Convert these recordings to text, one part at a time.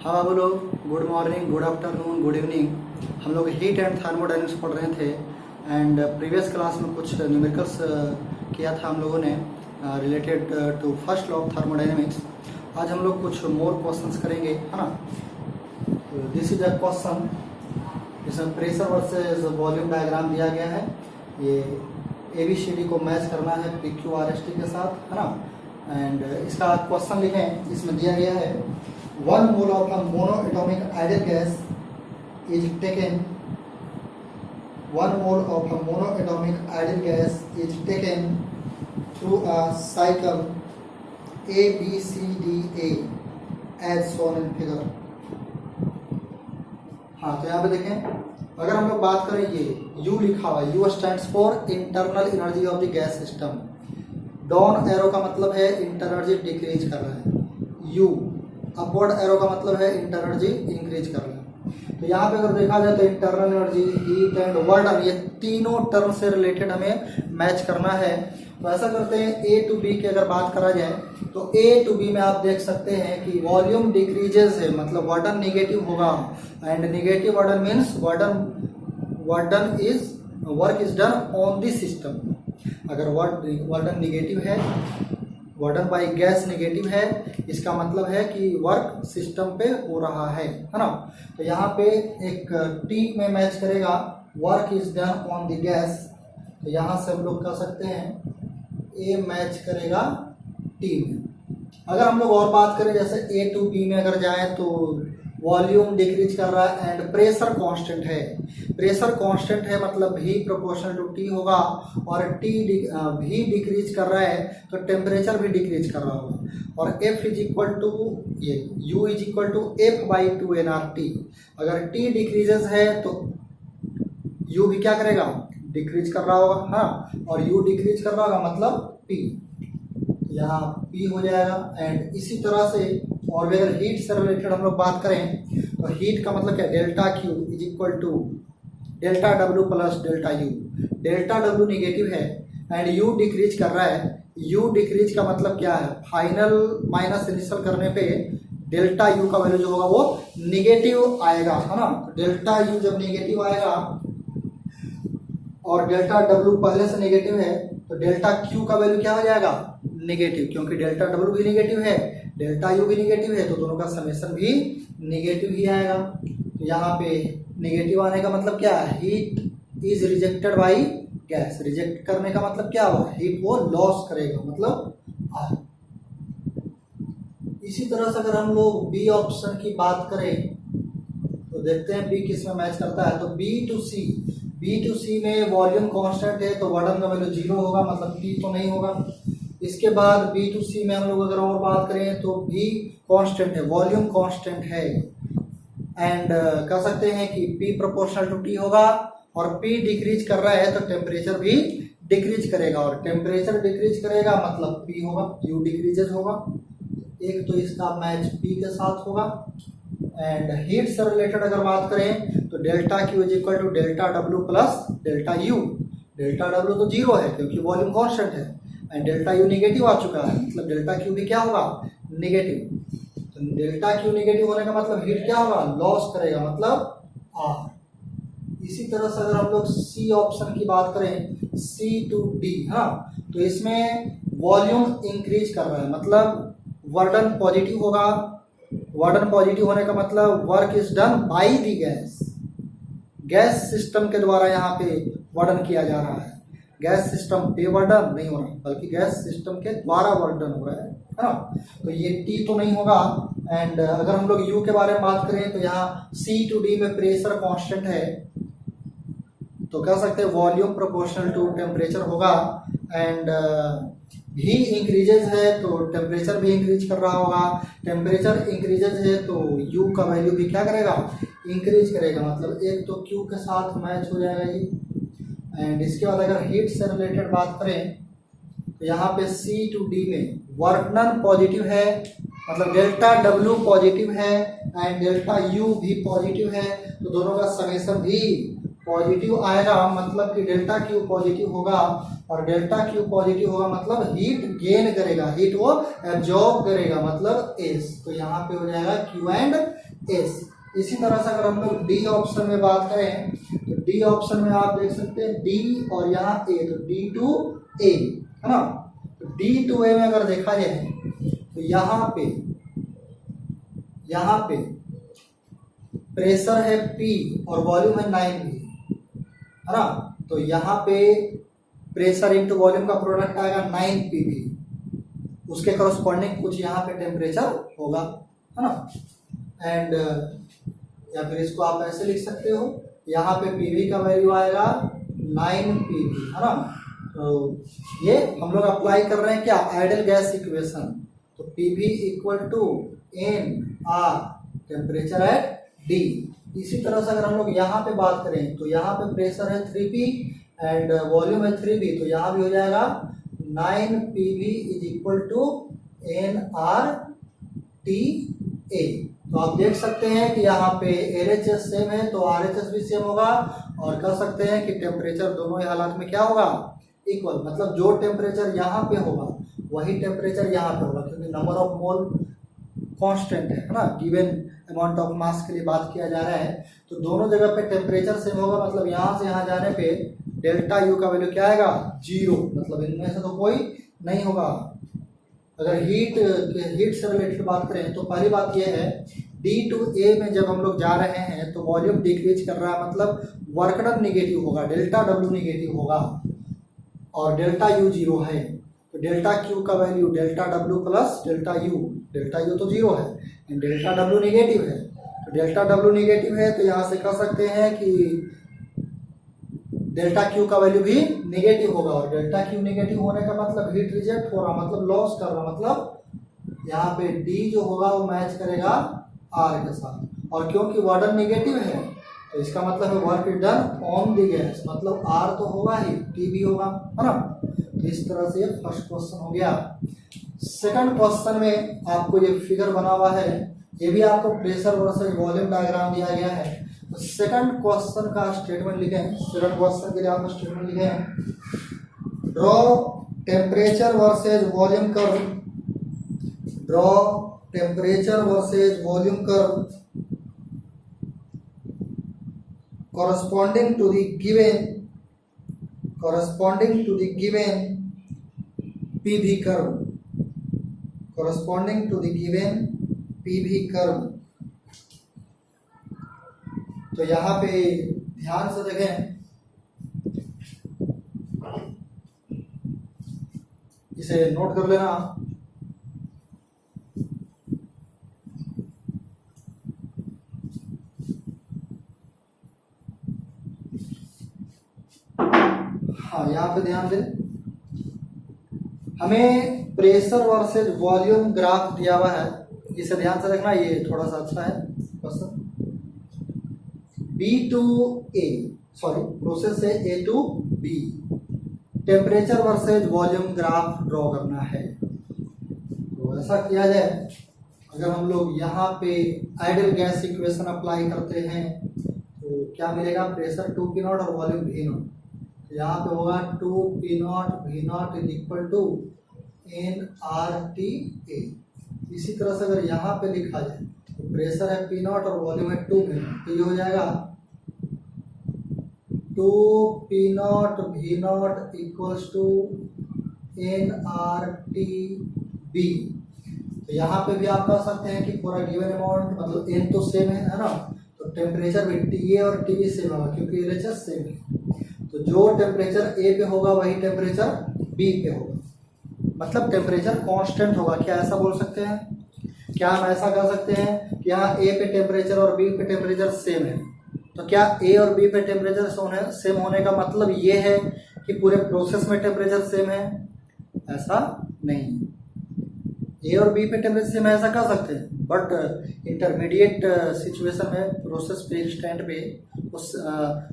हाँ बाबू लोग, good morning, good afternoon, good evening. हम लोग हीट एंड थर्मोडायनेमिक्स पढ़ रहे थे एंड प्रीवियस क्लास में कुछ न्यूमेरिकल्स किया था हम लोगों ने related to first law of thermodynamics. आज हम लोग कुछ मोर क्वेश्चंस करेंगे, है ना। दिस इज अ क्वेश्चन, इसमें प्रेशर वर्सेस वॉल्यूम डायग्राम दिया गया है। ये ABCD को मैच करना है PQRST के साथ, है ना। एंड इसका क्वेश्चन लिखें, इसमें दिया गया है 1 mole of a monoatomic ideal gas is taken 1 mole of a monoatomic ideal gas is taken through a cycle ABCDA as shown in figure। हाँ, तो यहाँ पे देखें, अगर हम लोग बात करें, ये U लिखा हुआ है, U stands for internal energy of the gas system. Down arrow का मतलब है इंटरनल एनर्जी डिक्रीज कर रहा है, U अपवर्ड एरो का मतलब है इंटरनल एनर्जी इंक्रीज कर रहा है। तो यहाँ पे अगर देखा जाए तो internal energy, heat and work, ये तीनों टर्म से रिलेटेड हमें मैच करना है। तो ऐसा करते हैं, A to B की अगर बात करा जाए तो A to B में आप देख सकते हैं कि वॉल्यूम डिक्रीजेस है, मतलब वर्डन निगेटिव होगा। And negative वर्डन means वर्डन is work is done on the system. अगर वर्डन निगेटिव है, वर्डन बाय गैस निगेटिव है, इसका मतलब है कि वर्क सिस्टम पे हो रहा है ना। तो यहाँ पे एक T में मैच करेगा, work is done on the gas. तो यहाँ से हम लोग कह सकते हैं A मैच करेगा T में। अगर हम लोग और बात करें, जैसे A to B में अगर जाए तो वॉल्यूम डिक्रीज कर रहा है एंड प्रेशर कांस्टेंट है। प्रेशर कांस्टेंट है मतलब V प्रोपोर्शनल टू T होगा, और V डिक्रीज कर रहा है तो टेम्परेचर भी डिक्रीज कर रहा होगा। और F इज इक्वल टू ये U is equal to F/2nRT। अगर T डिक्रीजेस है तो U भी क्या करेगा, डिक्रीज कर रहा होगा, हाँ। और U डिक्रीज कर रहा होगा मतलब P, यहाँ P हो जाएगा। एंड इसी तरह से और भी अगर हीट से रिलेटेड हम लोग बात करें तो हीट का मतलब क्या, delta Q is equal to delta W plus delta U। Delta W negative है एंड U डिक्रीज कर रहा है। U डिक्रीज का मतलब क्या है, फाइनल माइनस इनिशियल करने पे डेल्टा U का वैल्यू जो होगा वो निगेटिव आएगा, है ना। डेल्टा U जब निगेटिव आएगा और डेल्टा W पहले से निगेटिव है तो डेल्टा Q का वैल्यू क्या हो जाएगा, निगेटिव, क्योंकि डेल्टा W भी निगेटिव है, डेल्टा U भी निगेटिव है, तो दोनों का समेशन भी निगेटिव ही आएगा। तो यहाँ पे निगेटिव आने का मतलब क्या है, heat is rejected by gas. Reject करने का मतलब क्या हुआ, हीट वो लॉस करेगा, मतलब आए। इसी तरह से अगर हम लोग B ऑप्शन की बात करें तो देखते हैं B किस में मैच करता है। तो B to C में वॉल्यूम कांस्टेंट है तो वर्डन का वैल्यू 0 होगा, मतलब P तो नहीं होगा। इसके बाद B to C में हम लोग अगर और बात करें तो B कांस्टेंट है, वॉल्यूम कांस्टेंट है। एंड कह सकते हैं कि P प्रोपोर्शनल टू T होगा, और P डिक्रीज कर रहा है तो टेम्परेचर भी डिक्रीज करेगा, और टेम्परेचर डिक्रीज करेगा मतलब P होगा, U डिक्रीजेज होगा। एक तो इसका मैच P के साथ होगा। एंड हीट से रिलेटेड अगर बात करें तो delta Q is equal to delta W plus delta U। Delta W तो 0 है क्योंकि वॉल्यूम कांस्टेंट है, एंड डेल्टा U निगेटिव आ चुका है, मतलब डेल्टा Q भी क्या होगा, निगेटिव। तो डेल्टा Q निगेटिव होने का मतलब हीट क्या होगा, लॉस करेगा, मतलब R। इसी तरह से अगर हम लोग C ऑप्शन की बात करें, C to D, हाँ, तो इसमें वॉल्यूम इंक्रीज कर रहा है, मतलब वर्डन पॉजिटिव होगा। वर्डन पॉजिटिव होने का मतलब work is done by the gas. Gas system के द्वारा यहाँ पे वर्डन किया जा रहा है, गैस सिस्टम पे वर्डन नहीं हो रहा, बल्कि गैस सिस्टम के द्वारा वर्डन हो रहा है ना। तो ये T तो नहीं होगा। एंड अगर हम लोग U के बारे में बात करें तो यहाँ C to D में प्रेशर कांस्टेंट है, तो कह सकते हैं वॉल्यूम प्रोपोर्शनल टू टेम्परेचर होगा। एंड V इंक्रीजेज है तो टेम्परेचर भी इंक्रीज कर रहा होगा। टेम्परेचर इंक्रीजेज है तो U का वैल्यू भी क्या करेगा, इंक्रीज करेगा, मतलब एक तो Q के साथ मैच हो जाएगा ये। एंड इसके बाद अगर हीट से रिलेटेड बात करें तो यहाँ पे C to D में वर्डन पॉजिटिव है, मतलब डेल्टा W पॉजिटिव है एंड डेल्टा U भी पॉजिटिव है, तो दोनों का समेशन भी पॉजिटिव आएगा, मतलब कि डेल्टा Q पॉजिटिव होगा। और डेल्टा Q पॉजिटिव होगा मतलब हीट गेन करेगा, हीट वो एब्जॉर्ब करेगा, मतलब S। तो यहाँ पे हो जाएगा Q एंड एस। इसी तरह से अगर हम लोग डी ऑप्शन में बात करें तो डी ऑप्शन में आप देख सकते हैं डी और यहाँ ए, तो डी टू ए है ना। तो डी टू ए में अगर देखा जाए तो यहाँ पे प्रेशर है P और वॉल्यूम है 9V है ना। तो यहाँ पे प्रेशर इंटू वॉल्यूम का प्रोडक्ट आएगा 9PV, उसके करस्पॉन्डिंग कुछ यहाँ पे टेम्परेचर होगा है ना। एंड या फिर इसको आप ऐसे लिख सकते हो, यहाँ पे PV का वैल्यू आएगा 9PV है ना। तो ये हम लोग अप्लाई कर रहे हैं क्या, आइडियल गैस इक्वेशन। तो PV equal to NR temperature at D। इसी तरह से अगर हम लोग यहाँ पे बात करें तो यहाँ पे प्रेशर है 3P एंड वॉल्यूम है 3V, तो यहाँ भी हो जाएगा 9PV is equal to NRTA। तो आप देख सकते हैं कि यहाँ पे LHS सेम है तो RHS भी सेम होगा, और कह सकते हैं कि टेम्परेचर दोनों ही हालात में क्या होगा, इक्वल। मतलब जो टेम्परेचर यहाँ पे होगा वही टेम्परेचर यहाँ पे होगा, क्योंकि नंबर ऑफ मोल कांस्टेंट है ना, गिवन अमाउंट ऑफ मास के लिए बात किया जा रहा है। तो दोनों जगह पे टेम्परेचर सेम होगा, मतलब यहाँ से यहाँ जाने पे डेल्टा यू का वैल्यू क्या आएगा, 0। मतलब इनमें से तो कोई नहीं होगा। अगर हीट से रिलेटेड बात करें तो पहली बात यह है, D टू A में जब हम लोग जा रहे हैं तो वॉल्यूम डिक्रीज कर रहा है, मतलब वर्क डन निगेटिव होगा, डेल्टा W निगेटिव होगा और डेल्टा U 0 है। तो डेल्टा Q का value delta W plus delta U तो 0 है, डेल्टा W निगेटिव है। तो डेल्टा W निगेटिव है तो यहाँ से कह सकते हैं कि डेल्टा Q का वैल्यू भी निगेटिव होगा, और डेल्टा Q निगेटिव होने का मतलब हीट रिजेक्ट हो रहा, मतलब लॉस कर रहा, मतलब यहाँ पे D जो होगा वो मैच करेगा R के साथ। और क्योंकि वार्डन निगेटिव है तो इसका मतलब है work done on the gas, मतलब R तो होगा ही, T भी होगा है ना। तो इस तरह से ये फर्स्ट क्वेश्चन हो गया। सेकंड क्वेश्चन में आपको ये फिगर बना हुआ है, ये भी आपको प्रेशर वर्सेस वॉल्यूम डायग्राम दिया गया है। तो सेकंड क्वेश्चन का स्टेटमेंट लिखें, सेकंड क्वेश्चन के लिए आपको स्टेटमेंट लिखें, draw temperature versus volume curve, draw temperature versus volume curve corresponding to the given PV curve, corresponding to the given PV curve। तो यहाँ पे ध्यान से देखें, इसे नोट कर लेना। हाँ, यहाँ पे ध्यान दें, हमें प्रेशर वर्सेस वॉल्यूम ग्राफ दिया हुआ है, इसे ध्यान से देखना, ये थोड़ा सा अच्छा है question. B to A, sorry process से A to B, temperature versus volume graph draw करना है। तो ऐसा किया जाए, अगर हम लोग यहाँ पे आइडियल गैस इक्वेशन अप्लाई करते हैं तो क्या मिलेगा, प्रेशर 2P0 और वॉल्यूम V0। यहाँ पे होगा 2P0 V0 is equal to NRTA। इसी तरह से अगर यहाँ पे लिखा जाए तो प्रेशर है P0 और वॉल्यूम है 2P0, तो ये हो जाएगा 2P0 V0 equals to NRTB। तो यहाँ पे भी आप कह सकते हैं कि पूरा गिवन अमाउंट, मतलब N तो सेम है ना, तो टेम्परेचर भी TA और TB सेम होगा क्योंकि LHS सेम है। तो जो टेम्परेचर A पे होगा वही टेम्परेचर B पे होगा, मतलब टेम्परेचर कांस्टेंट होगा। क्या ऐसा बोल सकते हैं, क्या हम ऐसा कह सकते हैं कि यहाँ A पे टेम्परेचर और B पे टेम्परेचर सेम है, तो क्या A और B पे टेम्परेचर सेम होने का मतलब ये है कि पूरे प्रोसेस में टेम्परेचर सेम है? ऐसा नहीं। A और B पे टेम्परेचर सेम है ऐसा कह सकते हैं, बट इंटरमीडिएट सिचुएशन में प्रोसेस पे स्टैंड पे उस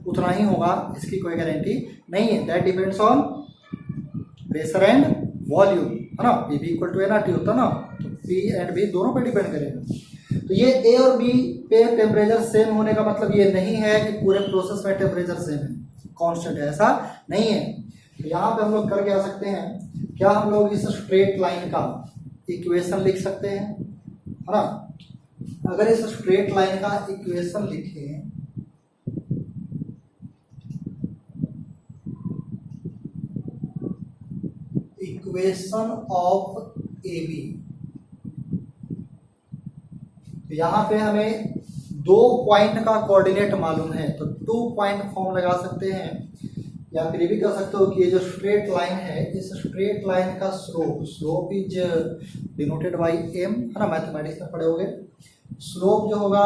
उतना ही होगा, इसकी कोई गारंटी नहीं है। That depends on pressure and volume, है ना। P भी इक्वल टू NRT होता है ना, तो P एंड B दोनों पे डिपेंड करेगा। तो ये A और B पे टेम्परेचर सेम होने का मतलब ये नहीं है कि पूरे प्रोसेस में टेम्परेचर सेम है, कांस्टेंट है, ऐसा नहीं है। तो यहाँ पे हम लोग कर क्या सकते हैं, क्या हम लोग इस स्ट्रेट लाइन का इक्वेशन लिख सकते हैं, है ना। अगर इस स्ट्रेट लाइन का इक्वेशन लिखें, इक्वेशन ऑफ ए बी, तो यहाँ पे हमें 2 पॉइंट का कोऑर्डिनेट मालूम है, तो 2 पॉइंट फॉर्म लगा सकते हैं, या फिर ये भी कर सकते हो कि ये जो स्ट्रेट लाइन है, इस स्ट्रेट लाइन का slope is denoted by M, है ना, मैथमेटिक्स में पढ़े होगे। स्लोप जो होगा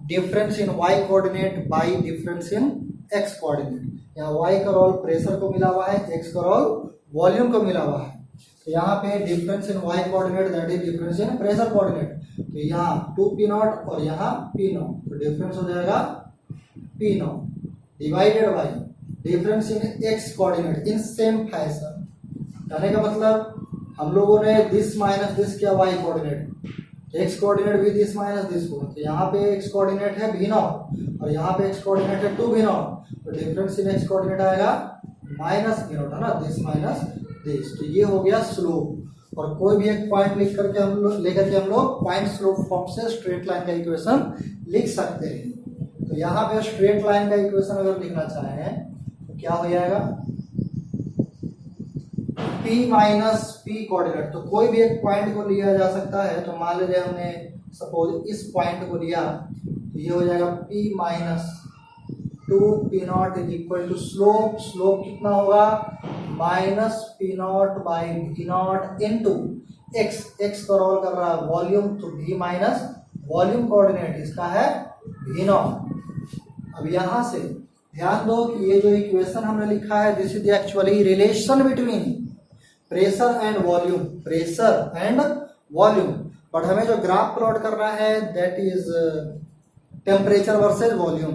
difference in Y coordinate by difference in X coordinate. यहाँ वाई का रोल प्रेशर को मिला हुआ है, एक्स का रोल वॉल्यूम को मिला हुआ है, तो यहाँ पे difference in Y coordinate that is difference in pressure coordinate, तो यहाँ 2p नॉट और यहाँ p नॉट, तो डिफरेंस हो जाएगा p not divided by difference in X coordinate in same fashion. कहने का मतलब हम लोगों ने दिस माइनस दिस किया वाई कोऑर्डिनेट, एक्स कोऑर्डिनेट भी दिस माइनस दिस को, तो यहाँ पे एक्स कोऑर्डिनेट है v नॉट और यहाँ पे एक्स कोऑर्डिनेट है 2v नॉट, तो डिफरेंस इन एक्स कोऑर्डिनेट आएगा माइनस v नॉट, है ना, दिस माइनस दिस, तो ये हो गया स्लोप। और कोई भी एक पॉइंट लिख करके हम लोग लेकर के हम लोग पॉइंट स्लोप फॉर्म से स्ट्रेट लाइन का इक्वेशन लिख सकते हैं। तो यहाँ पे स्ट्रेट लाइन का इक्वेशन अगर लिखना चाहें तो क्या हो जाएगा, p माइनस p कोऑर्डिनेट, तो कोई भी एक पॉइंट को लिया जा सकता है, तो मान लीजिए हमने सपोज इस पॉइंट को लिया, तो ये हो जाएगा p minus 2p naught is equal to slope, slope कितना होगा minus p naught by v naught into x, x का रोल कर रहा है वॉल्यूम, तो v माइनस वॉल्यूम कोऑर्डिनेट इसका है v नॉट। अब यहाँ से ध्यान दो कि ये जो इक्वेशन हमने लिखा है this is actually relation between pressure and volume, pressure and volume, but हमें जो ग्राफ प्लॉट करना है that is temperature versus volume,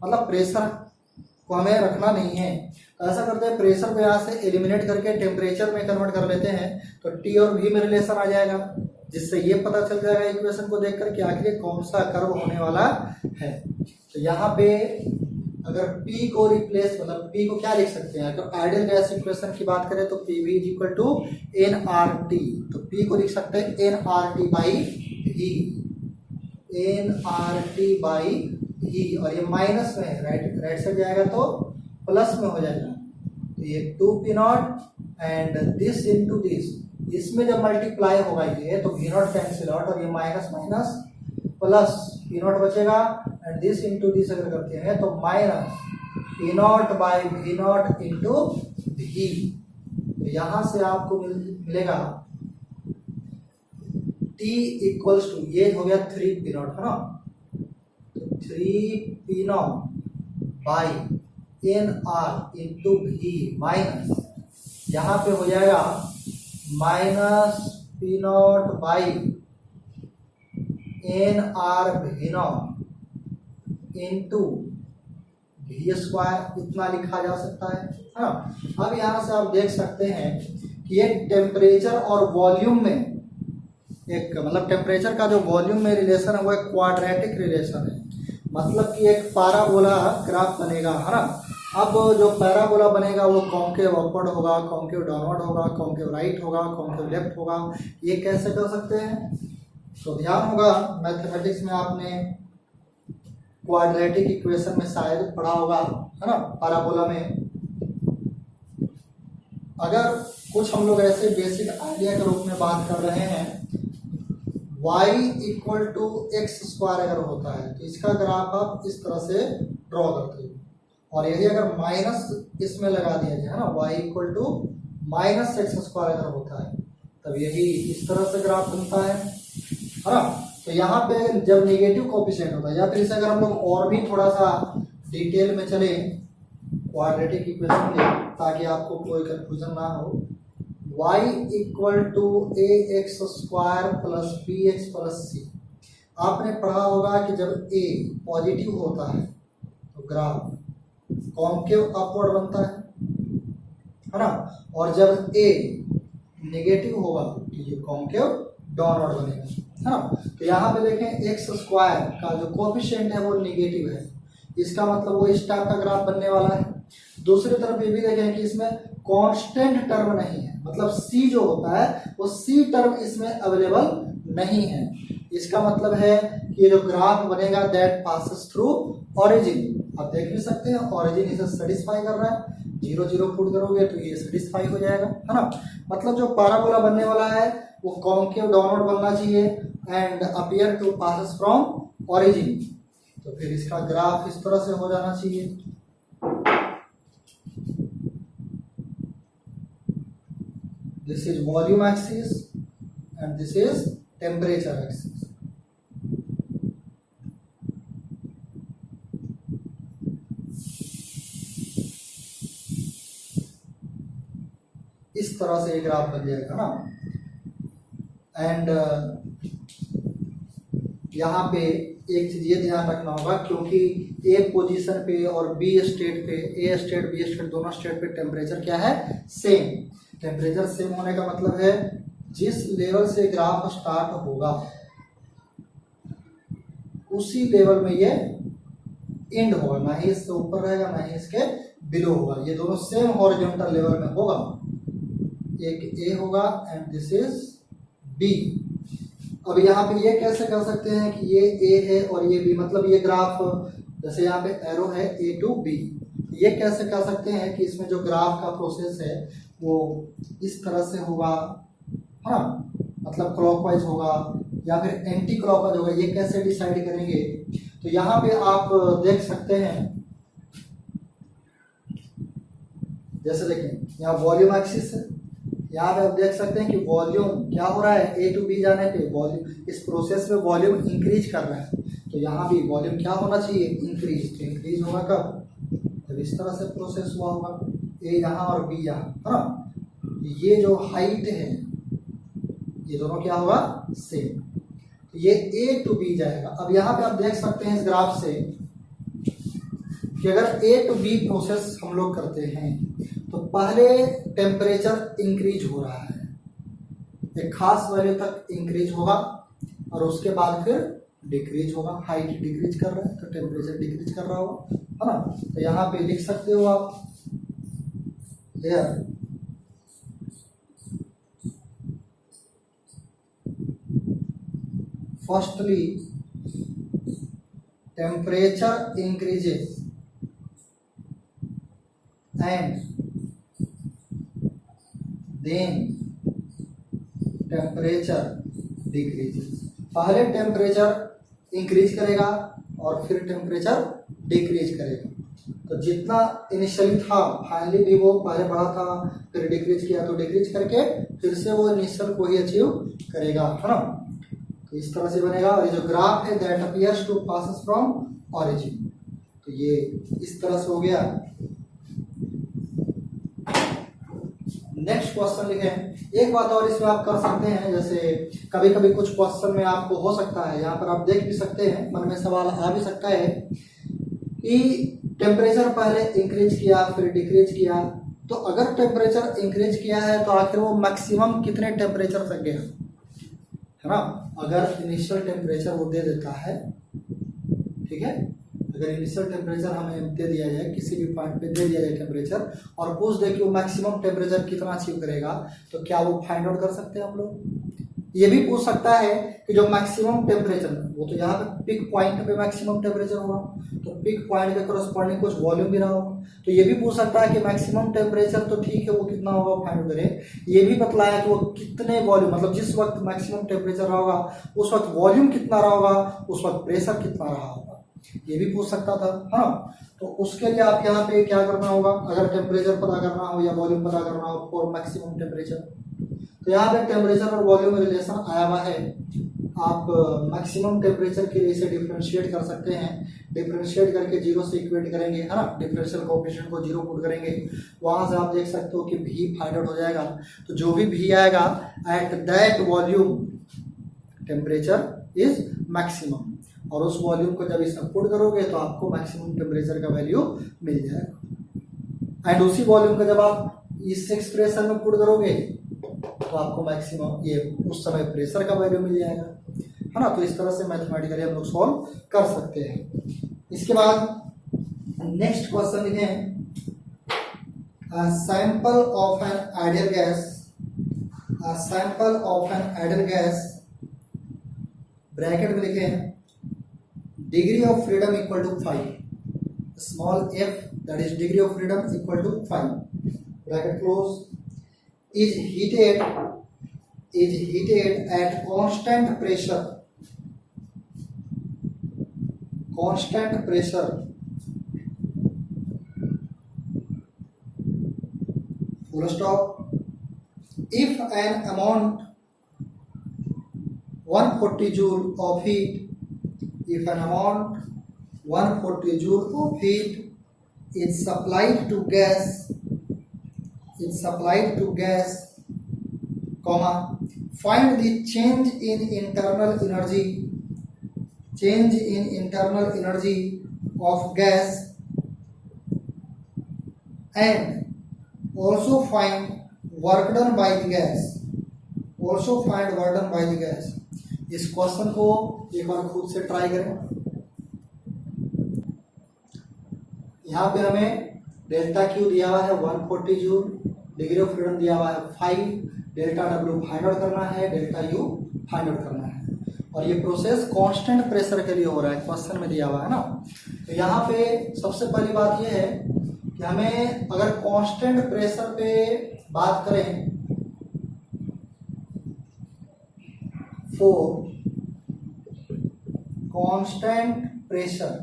मतलब प्रेशर को हमें रखना नहीं है। तो ऐसा करते हैं, प्रेशर को यहाँ से एलिमिनेट करके टेम्परेचर में कन्वर्ट कर लेते हैं, तो T और V में रिलेशन आ जाएगा, जिससे ये पता चल जाएगा इक्वेशन को देख कर कि आखिर कौन सा कर्व होने वाला है। तो यहाँ पे अगर P को रिप्लेस, मतलब P को क्या लिख सकते हैं, तो आइडियल गैस इक्वेशन की बात करें तो PV is equal to nRT, तो P को लिख सकते हैं nRT by V, nRT by V, और ये माइनस में राइट साइड जाएगा तो प्लस में हो जाएगा, तो ये 2p not and this into this, इसमें जब मल्टीप्लाई होगा ये तो v नॉट कैंसिल आउट और ये minus minus plus p not बचेगा, एंड दिस इनटू दिस अगर करते हैं तो minus p naught by v naught into v, तो यहाँ से आपको मिलेगा t इक्वल्स टू, ये हो गया 3p नॉट, है ना, तो 3p not by nr into v minus, यहाँ पे हो जाएगा minus p naught by nr v not into v square, इतना लिखा जा सकता है ना। अब यहाँ से आप देख सकते हैं कि ये टेम्परेचर और वॉल्यूम में एक, मतलब टेम्परेचर का जो वॉल्यूम में रिलेशन है वो एक क्वाड्रेटिक रिलेशन है, मतलब कि एक पैराबोला ग्राफ बनेगा, है ना। अब जो पैराबोला बनेगा वो कॉन्केव अपवर्ड होगा, कॉन्केव डाउनवर्ड होगा, कॉन्केव राइट होगा, कॉन्केव लेफ्ट होगा, ये कैसे कर सकते हैं, तो ध्यान होगा मैथमेटिक्स में आपने क्वाड्रेटिक इक्वेशन में शायद पढ़ा होगा, है ना, पैराबोला में। अगर कुछ हम लोग ऐसे बेसिक आइडिया के रूप में बात कर रहे हैं, y equal to X square अगर होता है तो इसका ग्राफ आप इस तरह से ड्रॉ करते हो, और यदि अगर माइनस इसमें लगा दिया जाए, है ना, y equal to minus X square अगर होता है तब यही इस तरह से ग्राफ बनता है ना। तो यहाँ पे जब नेगेटिव कोएफिशिएंट होता है, या फिर इसे अगर हम लोग और भी थोड़ा सा डिटेल में चले क्वाड्रेटिक इक्वेशन में, ताकि आपको कोई कंफ्यूजन ना हो, y equal to a x square plus b x plus c, आपने पढ़ा होगा कि जब a पॉजिटिव होता है तो ग्राफ कॉन्केव अपवर्ड बनता है ना, और जब a नेगेटिव होगा तो ये कॉन्केव डाउनवर्ड बनेगा, है ना। तो यहाँ पे देखें एक्स स्क्वायर का जो कोएफिशिएंट है वो नेगेटिव है, इसका मतलब वो इस टाइप का ग्राफ बनने वाला है। दूसरी तरफ ये भी देखें कि इसमें कांस्टेंट टर्म नहीं है, मतलब c जो होता है वो c टर्म इसमें अवेलेबल नहीं है, इसका मतलब है कि ये जो ग्राफ बनेगा दैट पासेस थ्रू ओरिजिन। आप देख भी सकते हैं ओरिजिन इसे सेटिस्फाई कर रहा है, 0 0 पुट करोगे तो ये सेटिस्फाई हो जाएगा, है ना। मतलब जो पैराबोला बनने वाला है वो कॉन्केव डाउनवर्ड बनना चाहिए and appear to passes from origin. तो फिर इसका ग्राफ इस तरह से हो जाना चाहिए। This is volume axis and this is temperature axis. इस तरह से एक ग्राफ बन जाएगा ना। एंड यहाँ पे एक चीज ये ध्यान रखना होगा, क्योंकि ए पोजीशन पे और बी स्टेट पे, ए स्टेट बी स्टेट दोनों स्टेट पे टेम्परेचर क्या है, सेम। टेम्परेचर सेम होने का मतलब है जिस लेवल से ग्राफ स्टार्ट होगा उसी लेवल में ये एंड होगा, ना ही इसके ऊपर रहेगा ना ही इसके बिलो होगा। ये दोनों सेम हॉरिजॉन्टल लेवल में होगा। एक ए होगा एंड दिस इज बी। अब यहाँ पे ये कैसे कर सकते हैं कि ये ए है और ये बी, मतलब ये ग्राफ जैसे यहाँ पे एरो है ए टू बी, ये कैसे कर सकते हैं कि इसमें जो ग्राफ का प्रोसेस है वो इस तरह से होगा, हाँ, मतलब क्लॉकवाइज होगा या फिर एंटी क्लॉकवाइज होगा, ये कैसे डिसाइड करेंगे। तो यहाँ पे आप देख सकते हैं, जैसे देखें यहाँ वॉल्यूम एक्सिस है, यहाँ पे आप देख सकते हैं कि वॉल्यूम क्या हो रहा है, ए टू बी जाने पे वॉल्यूम, इस प्रोसेस में वॉल्यूम इंक्रीज कर रहा है। तो यहाँ भी वॉल्यूम क्या होना चाहिए, इंक्रीज। तो इंक्रीज होगा कब, जब इस तरह से प्रोसेस हुआ होगा, ए यहाँ और बी यहाँ, है ना। ये जो हाइट है ये दोनों क्या होगा, सेम। तो ये ए टू बी जाएगा। अब यहाँ पे आप देख सकते हैं इस ग्राफ से कि अगर ए टू बी प्रोसेस हम लोग करते हैं तो पहले टेम्परेचर इंक्रीज हो रहा है, एक खास वैल्यू तक इंक्रीज होगा और उसके बाद फिर डिक्रीज होगा। हाइट डिक्रीज कर रहा है तो टेम्परेचर डिक्रीज कर रहा होगा, है ना। तो यहाँ पे लिख सकते हो आप here firstly temperature increases and then temperature decreases. पहले टेम्परेचर इंक्रीज करेगा और फिर टेम्परेचर डिक्रीज करेगा। तो जितना इनिशियली था फाइनली भी वो पहले बढ़ा था, फिर डिक्रीज किया, तो डिक्रीज करके फिर से वो इनिशियल को ही अचीव करेगा, है ना। तो इस तरह से बनेगा। और ये जो ग्राफ है that appears to passes from origin, तो ये इस तरह से हो गया। नेक्स्ट क्वेश्चन लिखें। एक बात और इसमें आप कर सकते हैं, जैसे कभी कभी कुछ क्वेश्चन में आपको हो सकता है, यहाँ पर आप देख भी सकते हैं, मन में सवाल आ भी सकता है कि टेम्परेचर पहले इंक्रीज किया फिर डिक्रीज किया, तो अगर टेम्परेचर इंक्रीज किया है तो आखिर वो मैक्सिमम कितने टेम्परेचर तक गया, है ना। अगर इनिशियल टेम्परेचर वो दे देता है, ठीक है, अगर इनिशियल टेम्परेचर हमें दे दिया जाए, किसी भी पॉइंट पे दे दिया जाए टेम्परेचर और पूछ दे कि वो मैक्सिमम टेम्परेचर कितना अचीव करेगा, तो क्या वो फाइंड आउट कर सकते हैं आप लोग। ये भी पूछ सकता है कि जो मैक्सिमम टेम्परेचर, वो तो यहाँ पे पिक पॉइंट पे मैक्सिमम टेम्परेचर होगा, तो पिक पॉइंट के करस्पॉन्डिंग कुछ वॉल्यूम भी रहा होगा। तो ये भी पूछ सकता है कि मैक्सिमम टेम्परेचर तो ठीक है वो कितना होगा फाइंड आउट करें, ये भी बतलाया कि वो कितने वॉल्यूम, मतलब जिस वक्त मैक्सिमम टेम्परेचर रहा होगा उस वक्त वॉल्यूम कितना रहा होगा, उस वक्त प्रेशर कितना रहा होगा, ये भी पूछ सकता था, हाँ। तो उसके लिए आप यहाँ पे क्या करना होगा, अगर टेम्परेचर पता करना हो या वॉल्यूम पता करना हो फॉर मैक्सिमम टेम्परेचर, तो यहाँ पे टेम्परेचर और वॉल्यूम में रिलेशन आया हुआ है। आप मैक्सिमम टेम्परेचर के लिए इसे डिफरेंशिएट कर सकते हैं, डिफरेंशिएट करके 0 से इक्वेट करेंगे, है ना, डिफरेंशियल कोएफिशिएंट को 0 पुट करेंगे, वहाँ से आप देख सकते हो कि भी फाइंड आउट हो जाएगा। तो जो भी भी आएगा at that volume temperature is maximum, और उस वॉल्यूम को जब इसमें पुट करोगे तो आपको मैक्सिमम टेम्परेचर का वैल्यू मिल जाएगा। एंड उसी वॉल्यूम को जब आप इस एक्सप्रेशन में पुट करोगे तो आपको मैक्सिमम ये उस समय प्रेशर का वैल्यू मिल जाएगा, है ना। तो इस तरह से मैथमेटिकली हम लोग सॉल्व कर सकते हैं। इसके बाद नेक्स्ट क्वेश्चन लिखें, sample of an ideal gas, sample of an ideal gas bracket में लिखे हैं degree of freedom equal to 5, small f that is degree of freedom equal to 5, bracket close, is heated at constant pressure full stop, if an amount 140 joule of heat, if an amount 140 joule of heat is supplied to gas, comma, find the change in internal energy of gas and also find work done by the gas. इस question को एक बार खुद से try करें। यहाँ पे हमें delta Q दिया हुआ है 140 जूल, डिग्री ऑफ फ्रीडम दिया हुआ है 5, डेल्टा डब्ल्यू फाइंड आउट करना है, डेल्टा यू फाइंड आउट करना है, और ये प्रोसेस कांस्टेंट प्रेशर के लिए हो रहा है, क्वेश्चन में दिया हुआ है ना। तो यहाँ पे सबसे पहली बात ये है कि हमें अगर कांस्टेंट प्रेशर पे बात करें for constant pressure,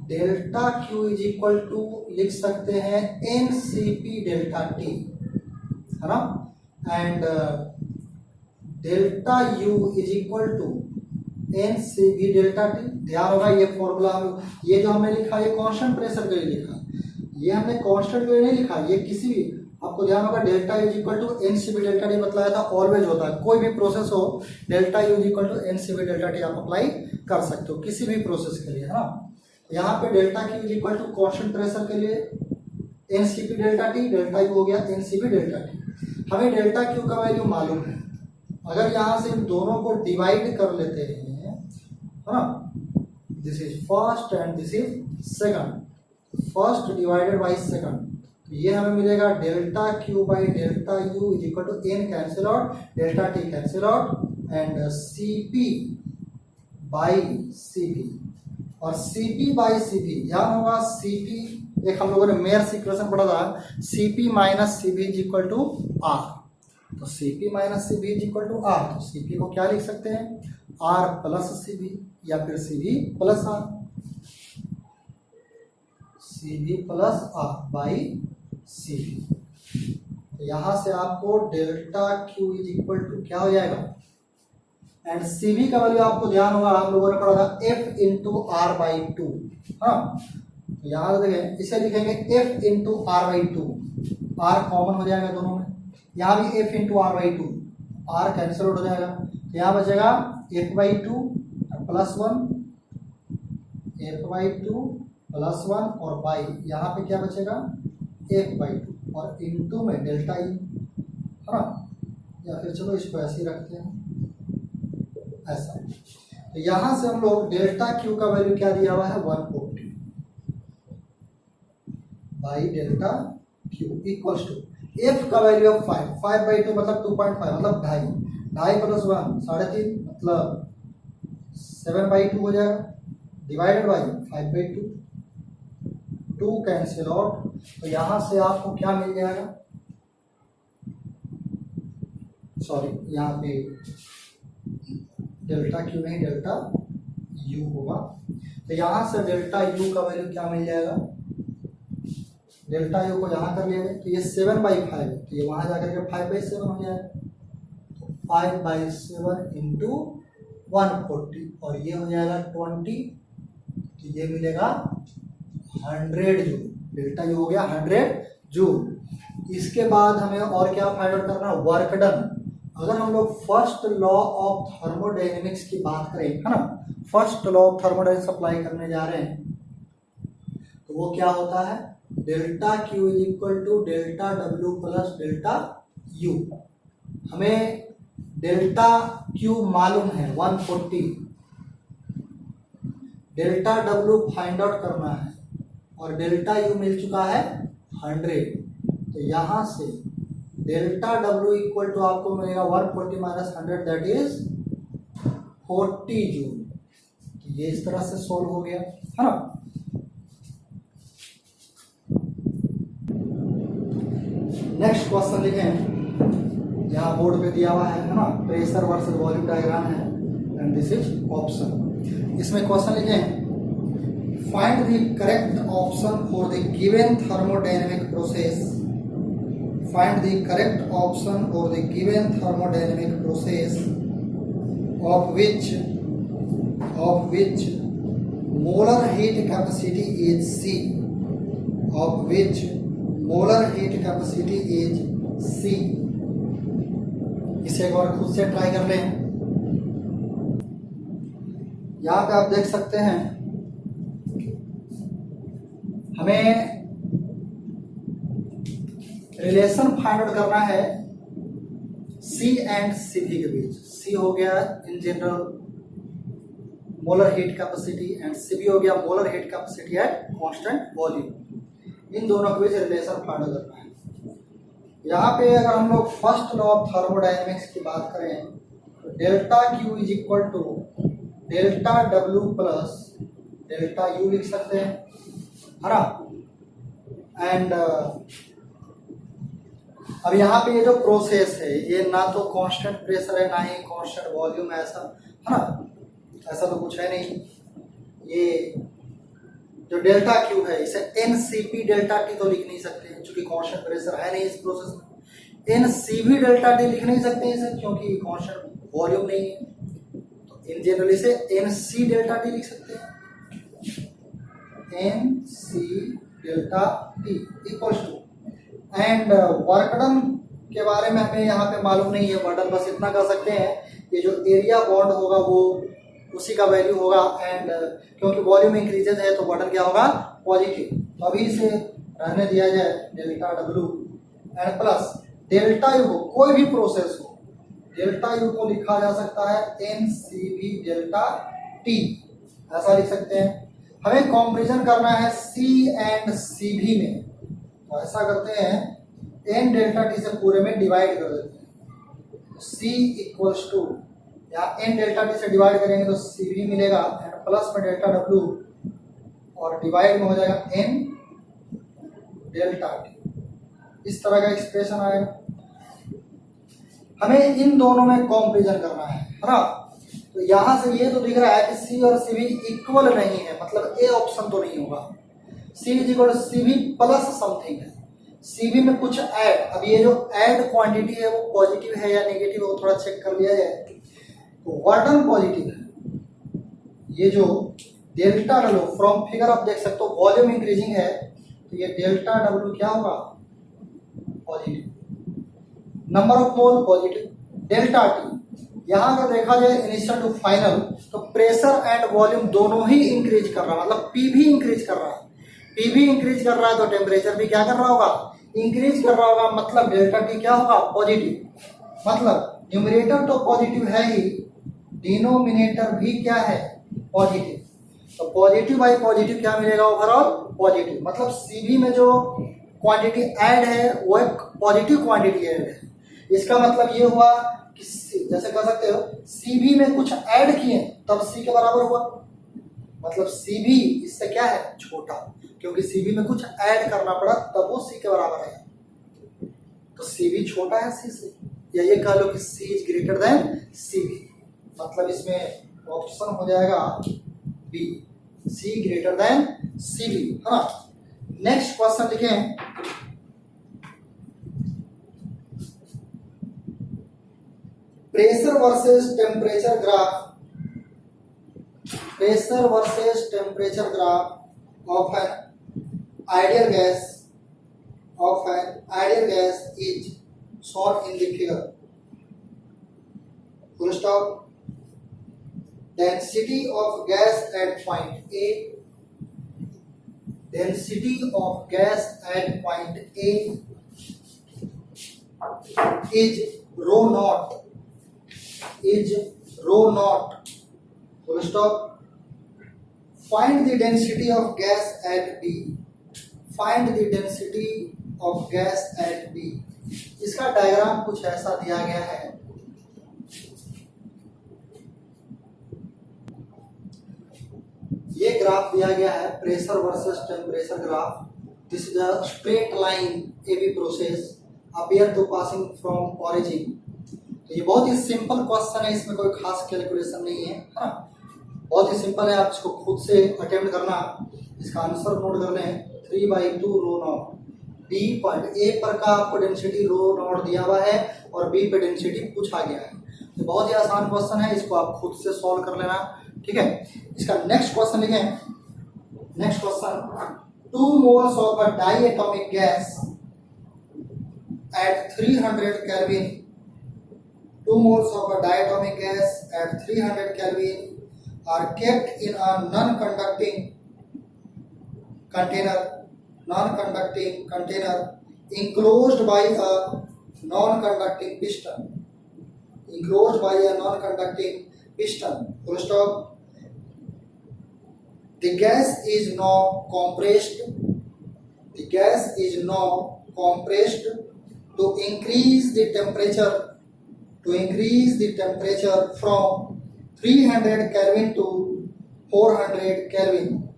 delta Q is equal to लिख सकते हैं N C P delta T, है ना, and delta U is equal to N C B delta T. ध्यान होगा ये फॉर्मूला, ये जो हमने लिखा ये कांस्टेंट प्रेशर के लिए लिखा, ये हमने कांस्टेंट के लिए नहीं लिखा, ये किसी भी, आपको ध्यान होगा delta U is equal to N C B delta T बताया था, ऑलवेज होता है, कोई भी प्रोसेस हो delta U is equal to N C B delta T आप अप्लाई कर सकते हो किसी भी प्रोसेस के लिए, है ना। यहाँ पे delta Q is equal to constant pressure के लिए N C P delta T, delta U हो गया N C P delta T. हमें डेल्टा क्यू का वैल्यू मालूम है, अगर यहाँ से इन दोनों को डिवाइड कर लेते हैं, है ना, this is first and this is second, first divided by second, तो ये हमें मिलेगा delta Q by delta U is equal to n cancel out, delta T cancel out, and C P by C P, और C P by C P, ध्यान होगा C P एक हम लोगों ने मेयर्स इक्वेशन पढ़ा था, c p minus c v is equal to R, तो c p minus c v is equal to R, तो सी पी को क्या लिख सकते हैं आर प्लस सी बी या फिर C B plus R, C B plus R by C B. तो यहाँ से आपको delta Q is equal to क्या हो जाएगा, एंड सी बी का वैल्यू आपको ध्यान होगा हम लोगों ने पढ़ा था F into R by two, हाँ, तो यहाँ देखें इसे लिखेंगे F into R by two, R common हो जाएगा दोनों में, यहाँ भी F into R by two, are cancel out हो जाएगा, तो यहाँ बचेगा F by two plus one, F by two plus one, और बाई यहाँ पे क्या बचेगा एफ बाई टू, और इंटू में डेल्टा ई, है ना, या फिर चलो इसको ऐसे ही रखते हैं ऐसा। तो यहां से हम लोग डेल्टा क्यू का वैल्यू क्या दिया हुआ है 140 by delta Q equals to F का वैल्यू ऑफ 5, 5 बाई 2 मतलब 2.5 मतलब 2.5, 2.5 प्लस 1 3.5 मतलब 7 बाई 2 हो जाएगा, divided by 5 by 2, 2 cancel out, तो यहां से आपको क्या मिल जाएगा, सॉरी यहाँ पे डेल्टा क्यू नहीं डेल्टा यू होगा, तो यहाँ से डेल्टा यू का वैल्यू क्या मिल जाएगा, डेल्टा यू को यहाँ कर लिया तो ये 7 बाई 5 है, तो ये वहाँ जाकर के 5 बाई 7 हो जाएगा, तो 5 बाई 7 इंटू 140, और ये हो जाएगा 20, तो ये मिलेगा 100 जूल, डेल्टा यू हो गया 100 जूल। इसके बाद हमें और क्या फाइंड आउट करना, वर्क डन। अगर हम लोग फर्स्ट लॉ ऑफ थर्मोडायनेमिक्स की बात करें, है ना, first law of thermodynamics apply करने जा रहे हैं, तो वो क्या होता है delta Q is equal to delta W plus delta U. हमें डेल्टा क्यू मालूम है 140, डेल्टा डब्ल्यू फाइंड आउट करना है, और डेल्टा यू मिल चुका है 100, तो यहाँ से डेल्टा डब्ल्यू इक्वल टू आपको मिलेगा 140 माइनस 100 दैट इज 40 जूल। तो ये इस तरह से सोल्व हो गया है ना। नेक्स्ट क्वेश्चन लिखें, यहाँ बोर्ड पे दिया हुआ है ना, प्रेशर वर्सेस वॉल्यूम डायग्राम है एंड दिस इज ऑप्शन। इसमें क्वेश्चन लिखें, find the correct option for the given thermodynamic process. Find the correct option for the given thermodynamic process of which molar heat capacity is C. Of which molar heat capacity is C. इसे एक बार खुद से try कर लें। यहाँ पे आप देख सकते हैं हमें रिलेशन फाइंड आउट करना है C एंड Cv के बीच। C हो गया in general molar heat capacity and Cv हो गया molar heat capacity at constant volume. इन दोनों के बीच रिलेशन फाइंड आउट करना है। यहाँ पे अगर हम लोग फर्स्ट लॉ ऑफ थर्मोडायनेमिक्स की बात करें तो delta Q is equal to delta W plus delta U लिख सकते हैं, है ना। एंड अब यहाँ पे ये जो प्रोसेस है ये ना तो कांस्टेंट प्रेशर है ना ही कांस्टेंट वॉल्यूम है, ऐसा है ना, ऐसा तो कुछ है नहीं। ये जो डेल्टा क्यू है इसे NCP डेल्टा टी तो लिख नहीं सकते क्योंकि कांस्टेंट प्रेशर है नहीं इस प्रोसेस में। NCV डेल्टा टी लिख नहीं सकते इसे क्योंकि कांस्टेंट वॉल्यूम नहीं है। तो इन जनरल इसे NC डेल्टा टी लिख सकते हैं, NC delta T equals to and work done के बारे में हमें यहाँ पे मालूम नहीं है। वर्क डन बस इतना कर सकते हैं ये जो एरिया बॉन्ड होगा वो उसी का वैल्यू होगा एंड क्योंकि वॉल्यूम इंक्रीजेज है तो वर्क डन क्या होगा पॉजिटिव। तो अभी इसे रहने दिया जाए delta W and plus delta you. कोई भी प्रोसेस हो डेल्टा यू को लिखा जा सकता है NCV डेल्टा टी, ऐसा लिख सकते हैं। हमें कंपैरिजन करना है C एंड CV में, तो ऐसा करते हैं n डेल्टा टी से पूरे में डिवाइड कर देते हैं। C इक्वल्स टू यहाँ n डेल्टा टी से डिवाइड करेंगे तो CV मिलेगा एंड प्लस में डेल्टा W और डिवाइड में हो जाएगा n डेल्टा टी। इस तरह का एक्सप्रेशन आएगा। हमें इन दोनों में कंपैरिजन करना है ना। तो यहाँ से ये तो दिख रहा है कि C और CV इक्वल नहीं है, मतलब A ऑप्शन तो नहीं होगा। C is equal CV plus something है, CV में कुछ ऐड। अब ये जो ऐड क्वांटिटी है वो पॉजिटिव है या नेगेटिव वो थोड़ा चेक कर लिया जाए। तो वर्क डन पॉजिटिव है। ये जो डेल्टा डब्ल्यू फ्रॉम फिगर आप देख सकते हो वॉल्यूम इंक्रीजिंग है तो ये डेल्टा डब्ल्यू क्या होगा positive. Number of mole positive. Delta T यहाँ अगर देखा जाए इनिशियल टू फाइनल तो प्रेशर एंड वॉल्यूम दोनों ही इंक्रीज कर रहा है, मतलब P भी इंक्रीज कर रहा है। P भी इंक्रीज कर रहा है तो टेम्परेचर भी क्या कर रहा होगा इंक्रीज कर रहा होगा, मतलब डेल्टा टी क्या होगा पॉजिटिव। मतलब न्यूमरेटर तो पॉजिटिव है ही, डिनोमिनेटर भी क्या है पॉजिटिव। तो पॉजिटिव बाई पॉजिटिव क्या मिलेगा ओवरऑल पॉजिटिव। मतलब CV में जो क्वांटिटी ऐड है वो एक पॉजिटिव क्वांटिटी ऐड है। इसका मतलब ये हुआ कि जैसे कह सकते हो CV में कुछ ऐड किए तब C के बराबर हुआ, मतलब CV इससे क्या है छोटा, क्योंकि CV में कुछ ऐड करना पड़ा तब वो C के बराबर है। तो CV छोटा है C से, या ये कह लो कि C is greater than CV, मतलब इसमें ऑप्शन हो जाएगा B, C greater than CV, है ना। नेक्स्ट क्वेश्चन लिखें, pressure versus temperature graph. Pressure versus temperature graph of an ideal gas is shown in the figure. Full stop. Density of gas at point A. Density of gas at point A is rho naught. Full stop. Find the density of gas at B. Find the density of gas at B. इसका diagram कुछ ऐसा दिया गया है। ये graph दिया गया है pressure versus temperature graph. This is a straight line AB process appear to passing from origin. तो ये बहुत ही सिंपल क्वेश्चन है, इसमें कोई खास कैलकुलेशन नहीं है ना, बहुत ही सिंपल है। आप इसको खुद से अटेम्प्ट करना। इसका आंसर नोट करना है 3/2 रो नॉट। बी पॉइंट ए पर का आपको डेंसिटी रो नॉट दिया हुआ है और बी पे डेंसिटी पूछा गया है। तो बहुत ही आसान क्वेश्चन है, इसको आप खुद से सॉल्व कर लेना, ठीक है। इसका नेक्स्ट क्वेश्चन लिखें। Next question, 2 moles of a diatomic gas at 300 Kelvin. 2 moles of a diatomic gas at 300 Kelvin are kept in a non-conducting container enclosed by a non-conducting piston. Full stop. The gas is now compressed. To increase the temperature from 300 Kelvin to 400 Kelvin.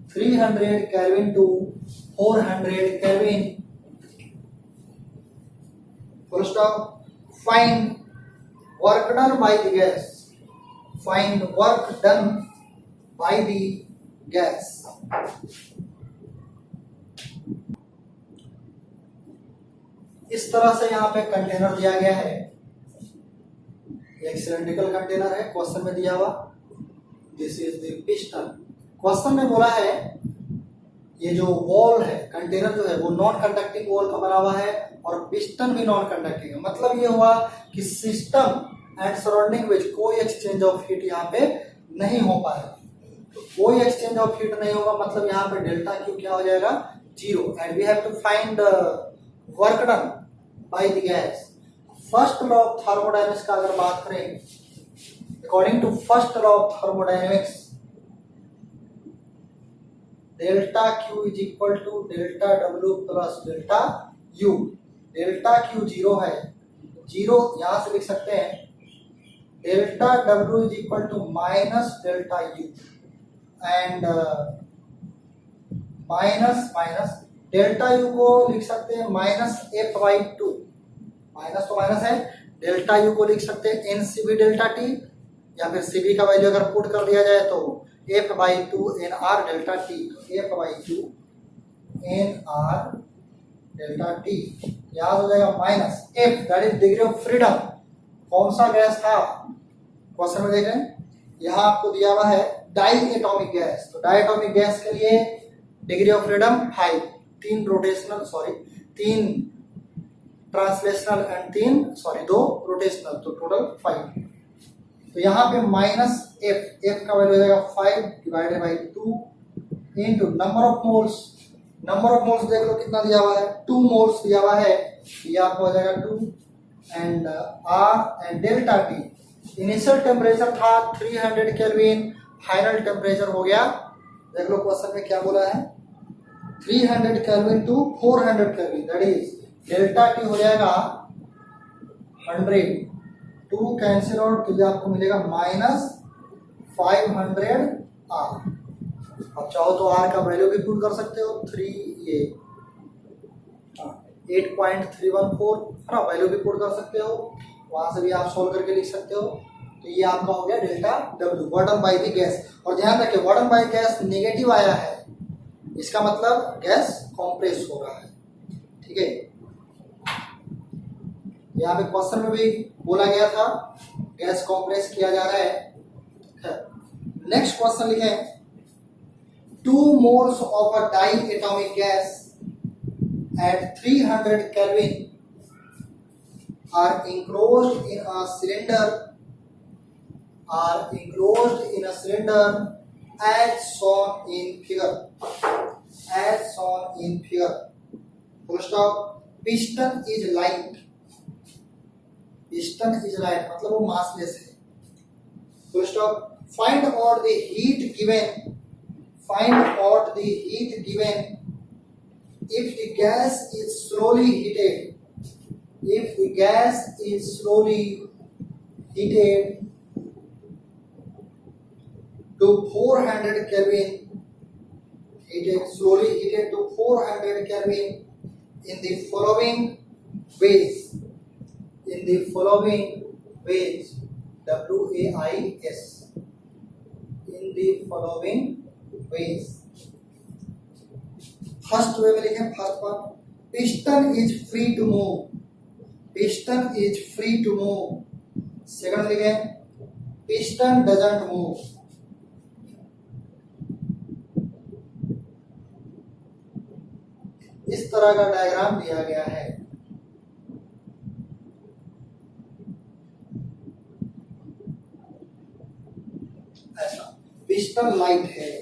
300 Kelvin to 400 Kelvin. Full stop. Find work done by the gas. इस तरह से यहाँ पे container दिया गया है। एक cylindrical container है, क्वेश्चन में दिया हुआ this is the piston. Question में बोला है ये जो वॉल है, कंटेनर जो है वो नॉन कंडक्टिंग वॉल का बना हुआ है और पिस्टन भी नॉन कंडक्टिंग है। मतलब ये हुआ कि सिस्टम एंड सराउंडिंग विच कोई एक्सचेंज ऑफ हीट यहाँ पे नहीं हो पाएगा। तो कोई एक्सचेंज ऑफ हीट नहीं होगा, मतलब यहाँ पे डेल्टा क्यू क्या हो जाएगा, 0। And we have to find work done by the gas. First law of thermodynamics का अगर बात करें, according to first law of thermodynamics, delta Q is equal to delta W plus delta U. Delta Q 0 है, 0 यहां से लिख सकते हैं delta W is equal to minus delta U and minus delta U को लिख सकते हैं -f/2। माइनस तो माइनस है, डेल्टा यू को लिख सकते हैं एनसीबी डेल्टा टी, या फिर सीबी का वैल्यू अगर पुट कर दिया जाए तो f/2 nr delta T. f/2 nr delta T याद हो जाएगा। Minus f that is degree of freedom. कौन सा गैस था क्वेश्चन में देख रहे हैं, यहाँ आपको दिया हुआ है डाई एटॉमिक गैस। तो डाई एटॉमिक गैस के लिए degree of freedom 5, 3 translational and 2 rotational, तो टोटल 5। तो यहाँ पे -f का वैल्यू हो जाएगा 5 divided by 2 into number of moles. Number of moles देख लो कितना दिया हुआ है, 2 मोल्स दिया हुआ है, ये आपको हो जाएगा 2 and r and delta T. Initial temperature था 300 केल्विन, फाइनल टेम्परेचर हो गया, देख लो क्वेश्चन में क्या बोला है, 300 kelvin to 400 kelvin, that is delta T हो जाएगा 100। 2 कैंसिल आउट तो आपको मिलेगा -500 r। अब चाहो तो r का वैल्यू भी पुट कर सकते हो, 8.314 है ना, वैल्यू भी पुट कर सकते हो, वहां से भी आप सोल्व करके लिख सकते हो। तो ये आपका हो गया delta W, वर्डन bye the gas. और ध्यान रखिए वर्डन बाय गैस नेगेटिव आया है, इसका मतलब गैस कॉम्प्रेस हो रहा है, ठीक है। यहाँ पे क्वेश्चन में भी बोला गया था गैस कॉम्प्रेस किया जा रहा है। नेक्स्ट क्वेश्चन लिखें, 2 moles of a diatomic gas at 300 Kelvin are enclosed in a cylinder as shown in figure. Full stop. Piston is light, मतलब वो massless है। Full stop. Find out the heat given if the gas is slowly heated if the gas is slowly heated to 400 Kelvin, slowly heated to 400 Kelvin in the following ways, WAIS, in the following ways. First way में लिखें, first part, piston is free to move, piston is free to move. Second लिखें, piston doesn't move. इस तरह का diagram दिया गया है। ऐसा पिस्टन लाइट है।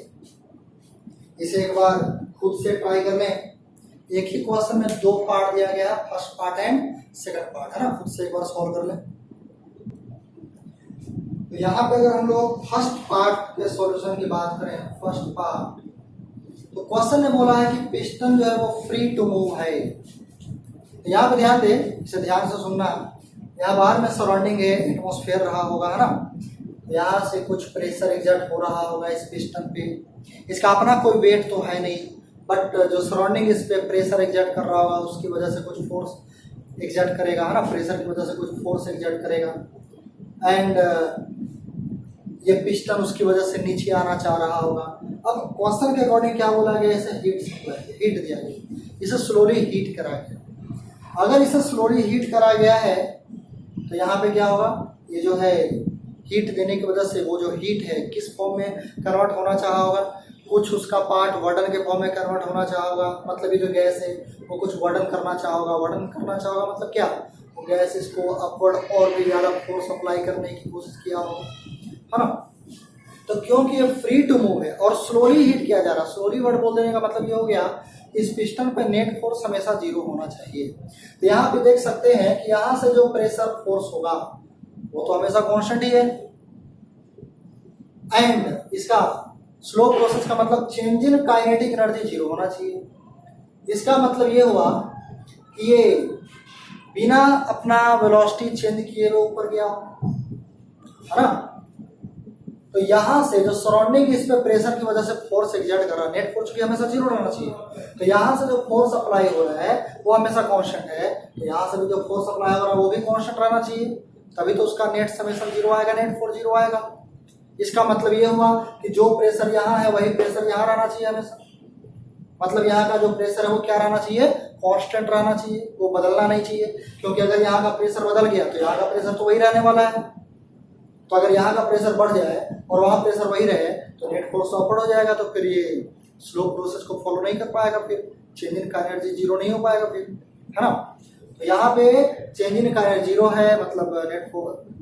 इसे एक बार खुद से ट्राई कर लें। एक ही क्वेश्चन में दो पार्ट दिया गया है, first part and second part, है ना। खुद से एक बार सॉल्व कर लें। तो यहाँ पे अगर हम लोग फर्स्ट पार्ट के सॉल्यूशन की बात करें, फर्स्ट पार्ट, तो क्वेश्चन ने बोला है कि पिस्टन जो है वो फ्री टू मूव है। तो यहाँ पे ध्यान दे, इसे ध्यान से सुनना। यहाँ बाहर में सराउंडिंग है, एटमॉस्फेयर रहा होगा, है ना। यहाँ से कुछ प्रेशर एग्जर्ट हो रहा होगा इस पिस्टन पे। इसका अपना कोई वेट तो है नहीं, बट जो सराउंडिंग इस पे प्रेशर एग्जर्ट कर रहा होगा उसकी वजह से कुछ फोर्स एग्जर्ट करेगा, है ना। प्रेशर की वजह से कुछ फोर्स एग्जर्ट करेगा एंड ये पिस्टन उसकी वजह से नीचे आना चाह रहा होगा। अब क्वेश्चन के अकॉर्डिंग क्या बोला गया, इसे हीट दिया गया, इसे स्लोली हीट करा गया। अगर इसे स्लोली हीट करा गया है तो यहाँ पे क्या होगा, ये जो है हीट देने की वजह से वो जो हीट है किस फॉर्म में कन्वर्ट होना चाहा होगा, कुछ उसका पार्ट वर्डन के फॉर्म में कन्वर्ट होना चाहा होगा। मतलब ये जो गैस है वो कुछ वर्डन करना चाहा होगा। वर्डन करना चाहा होगा मतलब क्या, वो गैस इसको अपवर्ड और भी ज़्यादा फोर्स अप्लाई करने की कोशिश किया होगा, है ना। तो क्योंकि ये फ्री टू मूव है और स्लोली हीट किया जा रहा है, स्लोली वर्ड बोल देने का मतलब ये हो गया इस पिस्टन पे नेट फोर्स हमेशा जीरो होना चाहिए। तो यहाँ पे देख सकते हैं कि यहाँ से जो प्रेशर फोर्स होगा वो तो हमेशा कांस्टेंट ही है, एंड इसका स्लो प्रोसेस का मतलब change in kinetic energy zero होना चाहिए। इसका मतलब ये हुआ कि ये बिना अपना वेलोसिटी चेंज किए वो ऊपर गया, है ना। तो यहाँ से जो सराउंडिंग इस पे प्रेशर की वजह से फोर्स एग्जर्ट कर रहा है, नेट फोर्स की हमेशा जीरो रहना चाहिए। तो यहाँ से जो फोर्स अप्लाई हो रहा है वो हमेशा कांस्टेंट है, तो यहाँ से भी जो फोर्स अप्लाई हो रहा है वो भी कांस्टेंट रहना चाहिए, तभी तो उसका नेट हमेशा जीरो आएगा, नेट फोर्स जीरो आएगा। इसका मतलब ये हुआ कि जो प्रेशर यहाँ है वही प्रेशर यहाँ रहना चाहिए हमेशा। मतलब यहाँ का जो प्रेशर है वो क्या रहना चाहिए, कांस्टेंट रहना चाहिए, वो बदलना नहीं चाहिए। क्योंकि अगर यहाँ का प्रेशर बदल गया तो यहाँ का प्रेशर तो वही रहने वाला है। तो अगर यहाँ का प्रेशर बढ़ जाए और वहाँ प्रेशर वही रहे तो नेट फोर्स अपवर्ड हो जाएगा, तो फिर ये स्लो प्रोसेस को फॉलो नहीं कर पाएगा, फिर चेंज इन का एनर्जी जीरो नहीं हो पाएगा फिर, है ना। तो यहाँ पे चेंज इन का एनर्जी जीरो है, मतलब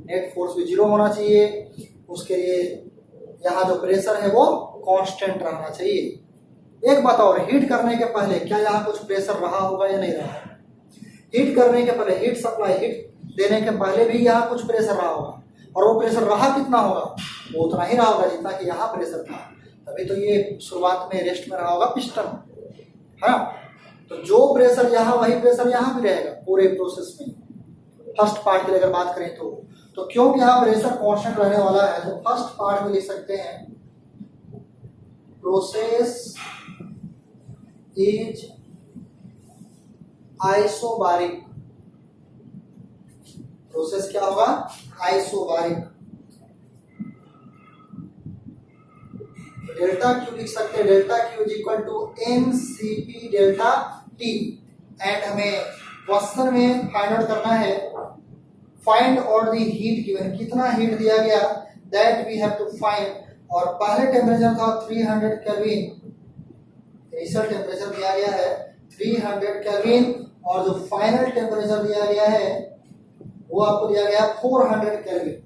नेट फोर्स भी जीरो होना चाहिए। उसके लिए यहाँ जो प्रेशर है वो कांस्टेंट रहना चाहिए। एक बात और, हीट करने के पहले क्या यहाँ कुछ प्रेशर रहा होगा या नहीं रहा? हीट करने के पहले, हीट सप्लाई, हीट देने के पहले भी यहाँ कुछ प्रेशर रहा होगा, और वो प्रेशर रहा कितना होगा, वो उतना ही रहा होगा जितना कि यहाँ प्रेशर था। तभी तो ये शुरुआत में रेस्ट में रहा होगा पिस्टन, है ना। तो जो प्रेशर यहाँ वही प्रेशर यहाँ भी रहेगा पूरे प्रोसेस में। फर्स्ट पार्ट की अगर बात करें तो क्योंकि यहाँ प्रेशर कांस्टेंट रहने वाला है, तो फर्स्ट पार्ट में लिख सकते हैं प्रोसेस इज आइसोबारिक। प्रोसेस क्या होगा, आइसोबारिक। डेल्टा क्यू लिख सकते हैं, delta Q is equal to NCP delta T। And हमें क्वेश्चन में फाइंड आउट करना है, find out the heat given, कितना हीट दिया गया, that we have to find. और पहले टेम्परेचर था 300 केल्विन, इनिशियल टेम्परेचर दिया गया है 300 केल्विन, और जो फाइनल टेम्परेचर दिया गया है वो आपको दिया गया 400 केल्विन।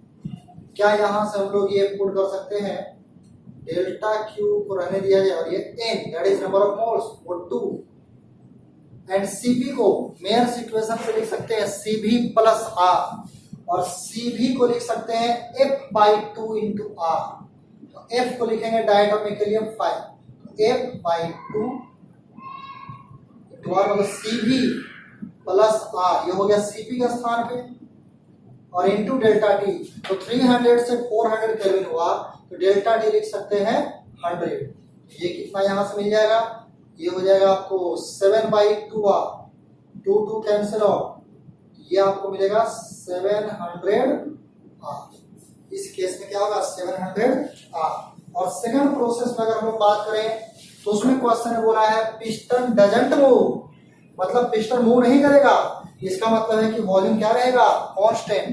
क्या यहाँ से हम लोग ये पुट कर सकते हैं, डेल्टा क्यू को रहने दिया जाए और ये n that is number of moles वो 2, एंड Cp को मेयर्स इक्वेशन से लिख सकते हैं Cv प्लस R, और Cv को लिख सकते हैं F/2 इंटू R। तो F को लिखेंगे डायटोमिकलियम 5, F/2 इंटू R, मतलब Cv प्लस आर, ये हो गया सीपी का स्थान पे, और इनटू डेल्टा टी। तो 300 से 400 केल्विन हुआ, तो डेल्टा टी लिख सकते हैं 100। ये कितना यहां से मिल जाएगा, ये हो जाएगा आपको 7/2r, 2 कैंसिल आउट, ये आपको मिलेगा 700r। इस केस में क्या होगा 700r। और सेकंड प्रोसेस में अगर हम लोग बात करें तो उसमें क्वेश्चन ने बोला है पिस्टन डजंट मूव, मतलब पिस्टन मूव नहीं करेगा। इसका मतलब है कि वॉल्यूम क्या रहेगा, कांस्टेंट।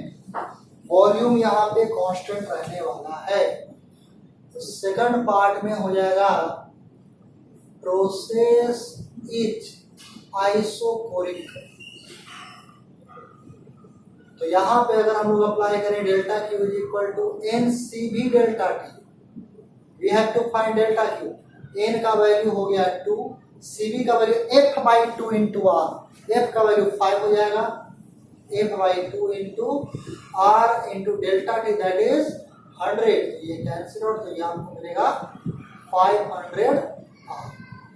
वॉल्यूम यहाँ पे कांस्टेंट रहने वाला है। तो सेकंड पार्ट में हो जाएगा प्रोसेस इज आइसोकोरिक। तो यहां पे अगर हम लोग अप्लाई करें delta Q is equal to N C B delta T, we have to find delta Q. N का वैल्यू हो गया 2, सीबी का value f/2 into R, F का वैल्यू 5 हो जाएगा, f/2 into R into delta T that is 100। ये cancel out, तो ये आपको मिलेगा 500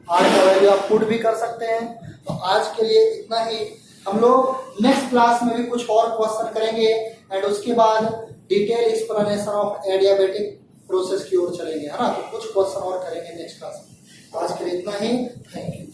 आर का वैल्यू आप पुट भी कर सकते हैं। तो आज के लिए इतना ही। हम लोग नेक्स्ट क्लास में भी कुछ और क्वेश्चन करेंगे एंड उसके बाद detail explanation of adiabatic process की ओर चलेंगे, है ना। तो कुछ क्वेश्चन और करेंगे नेक्स्ट क्लास में। आज के लिए इतना ही, थैंक यू।